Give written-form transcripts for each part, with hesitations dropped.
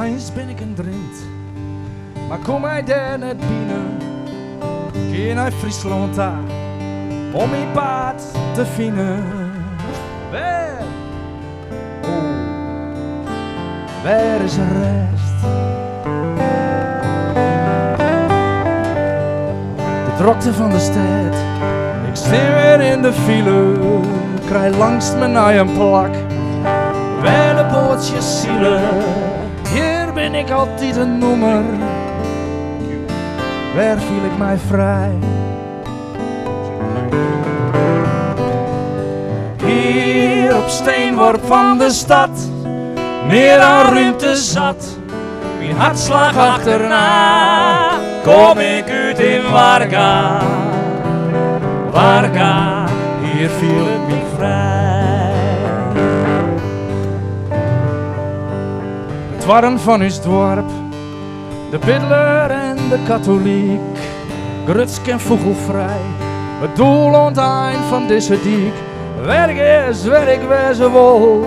Eens ben ik een drind, maar kom hij daar net binnen. Geen naar Friesland daar, om mijn paard te vinden. Waar is de rest? De drukte van de stad, ik sta weer in de file, krijg langs me naar een plak. Waar de bootjes zielen, hier ben ik altijd een nummer. Waar viel ik mij vrij? Hier op steenworp van de stad, meer dan ruimte zat. Mijn hartslag achterna, kom ik uit in Warga. Warga, hier viel ik me vrij. Het waren van ons dorp, de biddler en de katholiek. Grutsk en vogelvrij, het doel aan het eind van deze diek. Werk is, werk wezen wil,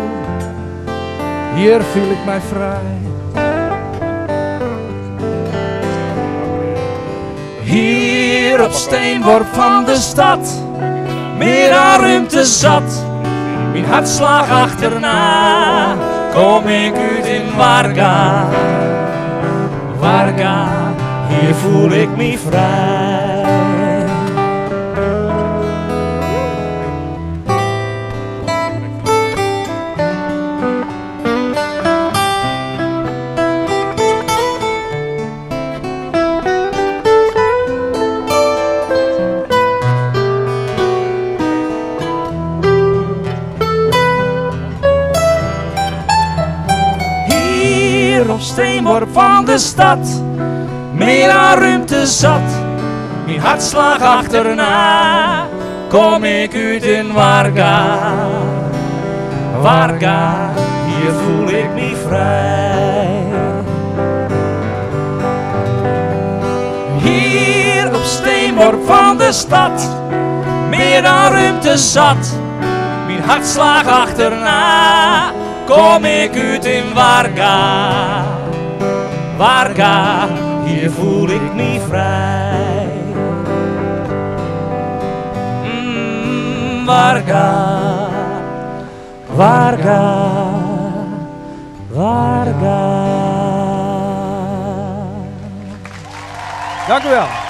hier viel ik mij vrij. Hier op steenworp van de stad, meer dan ruimte zat. Mijn hartslag achterna, kom ik uit in Warga. Warga, hier voel ik me vrij. Op steenworp van de stad, meer dan ruimte zat. Mijn hartslag achterna, kom ik uit in Warga. Warga, hier voel ik me vrij. Hier op steenworp van de stad, meer dan ruimte zat. Mijn hartslag achterna, kom ik uit in Warga. Warga, hier voel ik me vrij. Warga, Warga, Warga. Dank u wel.